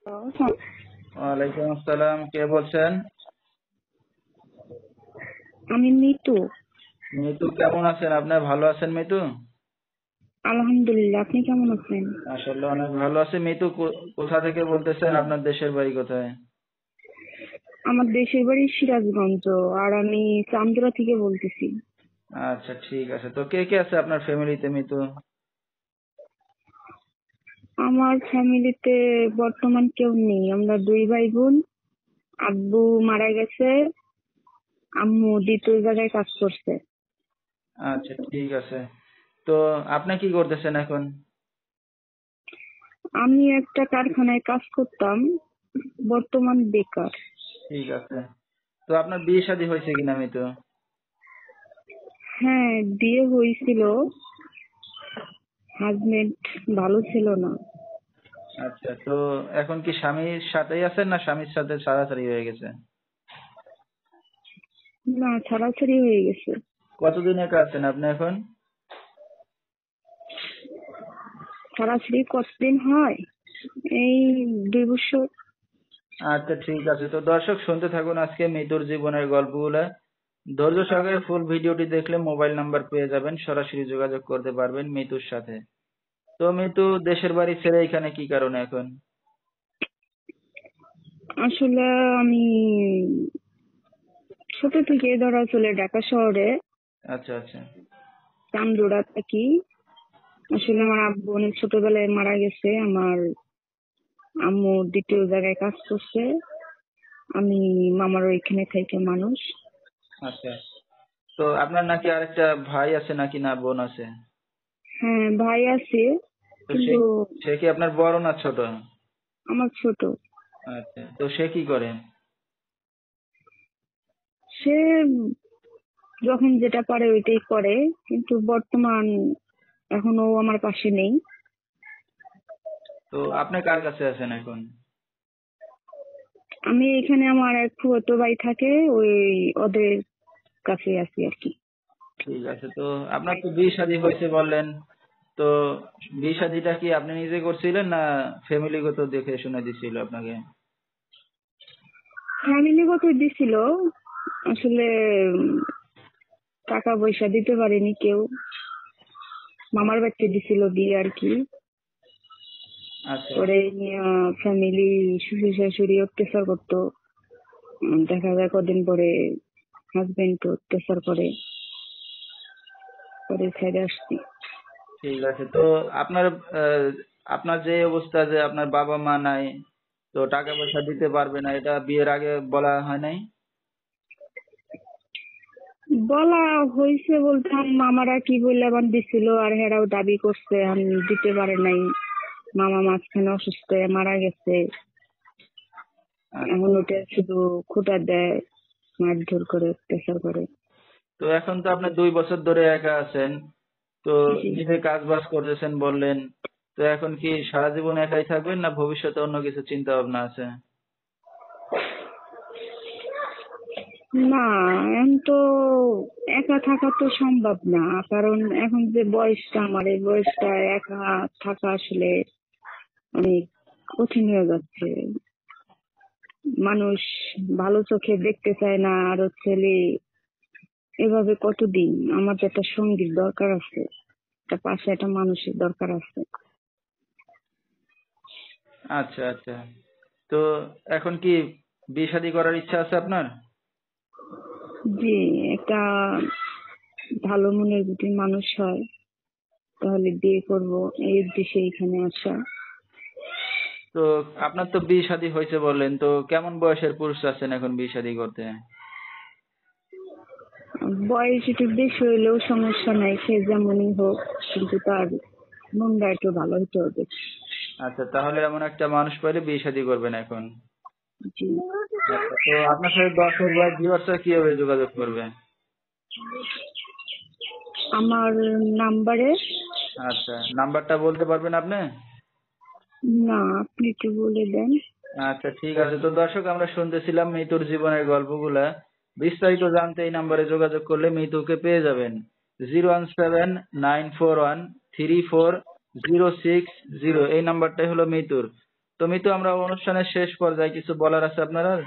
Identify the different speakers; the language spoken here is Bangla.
Speaker 1: ওয়ালাইকুম আসসালাম, কে বলছেন?
Speaker 2: আমি মিতু।
Speaker 1: মিতু কেমন আছেন? আপনি ভালো আছেন মিতু?
Speaker 2: আলহামদুলিল্লাহ, আপনি কেমন আছেন?
Speaker 1: আসলে অনেক ভালো আছে। মিতু কোথা থেকে বলতেছেন? আপনার দেশের বাড়ি কোথায়?
Speaker 2: আমার দেশের বাড়ি সিরাজগঞ্জ, আর আমি চান্দুরা থেকে বলতেছি।
Speaker 1: আচ্ছা ঠিক আছে। তো কে কে আছে আপনার ফ্যামিলিতে মিতু?
Speaker 2: আমার ফ্যামিলিতে বর্তমান কেউ নেই, আমরা দুই ভাই বোন। আব্বু মারা গেছে, আম্মু দ্বিতীয় জায়গায় কাজ করছে।
Speaker 1: আচ্ছা ঠিক আছে। তো আপনি কি করতেছেন এখন?
Speaker 2: আমি একটা কারখানায় কাজ করতাম, বর্তমান বেকার।
Speaker 1: ঠিক আছে। তো আপনার বিয়ে শাদী হয়েছে কিনা মিতু?
Speaker 2: হ্যাঁ, বিয়ে হয়েছিল, হাজবেন্ড ভালো ছিল না।
Speaker 1: আচ্ছা, তো এখন কি স্বামীর সাথেই আছেন না স্বামীর সাথে ছাড়াছাড়ি হয়ে গেছে?
Speaker 2: না, ছাড়াছাড়ি হয়ে গেছে।
Speaker 1: কতদিন একা আছেন আপনি এখন?
Speaker 2: ছাড়াছাড়ি কতদিন হয়, এই 2 বছর।
Speaker 1: আচ্ছা ঠিক আছে। তো দর্শক শুনতে থাকুন আজকে মিতুর জীবনের গল্পগুলা। ধৈর্য সহকারে ফুল ভিডিওটি দেখলে মোবাইল নাম্বার পেয়ে যাবেন, সরাসরি যোগাযোগ করতে পারবেন মিতুর সাথে। তো মিতু দেশের বাড়ি ছেড়ে এখানে কি কারণে এখন?
Speaker 2: আসলে আমি ছোট থেকে ধরা চলে ঢাকা শহরে
Speaker 1: আচ্ছা আচ্ছা।
Speaker 2: চান্দুরা থাকি। আসলে আমার আব্বু অনেক ছোটবেলায় মারা গেছে, আমার আম্মু দ্বিতীয় জায়গায় কাজ করছে, আমি মামার ওইখানে থেকে মানুষ।
Speaker 1: আচ্ছা, তো আপনার নাকি আরেকটা ভাই আছে নাকি না বোন আছে?
Speaker 2: হ্যাঁ, ভাই আছে,
Speaker 1: তো সে
Speaker 2: কিন্তু
Speaker 1: সে কি আপনার বড় না ছোট?
Speaker 2: আমার ছোট।
Speaker 1: আচ্ছা, তো সে কি করে?
Speaker 2: সে যখন যেটা পারে ওইটাই করে, কিন্তু বর্তমান এখন ও আমার পাশে নেই।
Speaker 1: তো আপনি কার কাছে আছেন এখন?
Speaker 2: আমি এখানে, আমার এক ফুফাতো ভাই থাকে, ওই ওদের কাছে আছি আর কি।
Speaker 1: ঠিক আছে। তো আপনার তো বিয়ে শাদী হয়েছে বললেন, তো বিয়ে শাদীটা কি আপনি নিজে করছিলেন না ফ্যামিলিগত দেখে শুনে দিছিল আপনাকে?
Speaker 2: ফ্যামিলিগত দিছিল, আসলে টাকা পয়সা দিতে পারেনি কেউ, মামার বাড়িতে দিছিল বিয়ে আর কি।
Speaker 1: আচ্ছা
Speaker 2: পরে ফ্যামিলি, শ্বশুর শাশুড়ি অত্যাচার করতো। দেখা যায় কদিন পরে হাজবেন্ড অত্যাচার করে, পরে ছেড়ে আসছি।
Speaker 1: ঠিক আছে। তো আপনার আহ, আপনার যে অবস্থা যে আপনার বাবা মা নাই, তো টাকা পয়সা দিতে পারবে না, এটা বিয়ের আগে বলা হয় নাই?
Speaker 2: বলা হয়েছে বলতে, মামারা কি বললে আবার দিছিল, আর হেরাও দাবি করছে আমি দিতে পারে নাই। মামা মাঝখানে অসুস্থ হয়ে মারা গেছে,
Speaker 1: আচ্ছা।
Speaker 2: এখন ওটা শুধু খোটা দেয়, মারধর করে অত্যাচার করে।
Speaker 1: তো এখন তো আপনি 2 বছর ধরে একা আছেন, তো
Speaker 2: জি।
Speaker 1: নিজে কাজ বাজ করতেছেন বললেন, তো এখন কি সারা জীবন একাই থাকবেন না ভবিষ্যতে অন্য কিছু চিন্তা ভাবনা আছে?
Speaker 2: না, এখন তো একা থাকা তো সম্ভব না, কারণ এখন যে বয়সটা, আমার এই বয়সটা একা থাকা আসলে অনেক কঠিন হয়ে যাচ্ছে। মানুষ ভালো চোখে দেখতে চায় না, আরো ছেলে, এভাবে কতদিন। আমার তো একটা সঙ্গীর দরকার আছে, একটা পাশে একটা মানুষের দরকার আছে।
Speaker 1: আচ্ছা আচ্ছা। তো এখন কি বিয়ে শাদী করার ইচ্ছা আছে আপনার?
Speaker 2: জি, একটা ভালো মনের যদি মানুষ হয় তাহলে বিয়ে করব, এই উদ্দেশ্যে এখানে আসা।
Speaker 1: তো আপনার তো বিয়ে শাদী হয়েছে বললেন, তো কেমন বয়সের পুরুষ আছেন এখন বিয়ে শাদী করতে?
Speaker 2: বয়স একটু বেশি হইলেও সমস্যা নাই, সে যেমনই হোক, কিন্তু তার মনটা একটু ভালো হতে হবে।
Speaker 1: আচ্ছা, তাহলে এমন একটা মানুষ পাইলে বিয়ে শাদী করবেন এখন?
Speaker 2: জি।
Speaker 1: আচ্ছা, তো আপনার সাথে দর্শক বা ভিউয়ার্সরা কিভাবে যোগাযোগ করবে?
Speaker 2: আমার নাম্বারে।
Speaker 1: আচ্ছা, নাম্বারটা বলতে পারবেন আপনি?
Speaker 2: না, আপনি একটু বলে দেন।
Speaker 1: আচ্ছা ঠিক আছে। তো দর্শক আমরা শুনতেছিলাম মিতুর জীবনের গল্পগুলা। বিস্তারিত জানতে এই নাম্বারে যোগাযোগ করলে মিতুকে পেয়ে যাবেন। 01794134060, এই নাম্বারটাই হলো মিতুর। তো মিতু, আমরা অনুষ্ঠানের শেষ পর্যায়ে কিছু বলার আছে আপনার আর?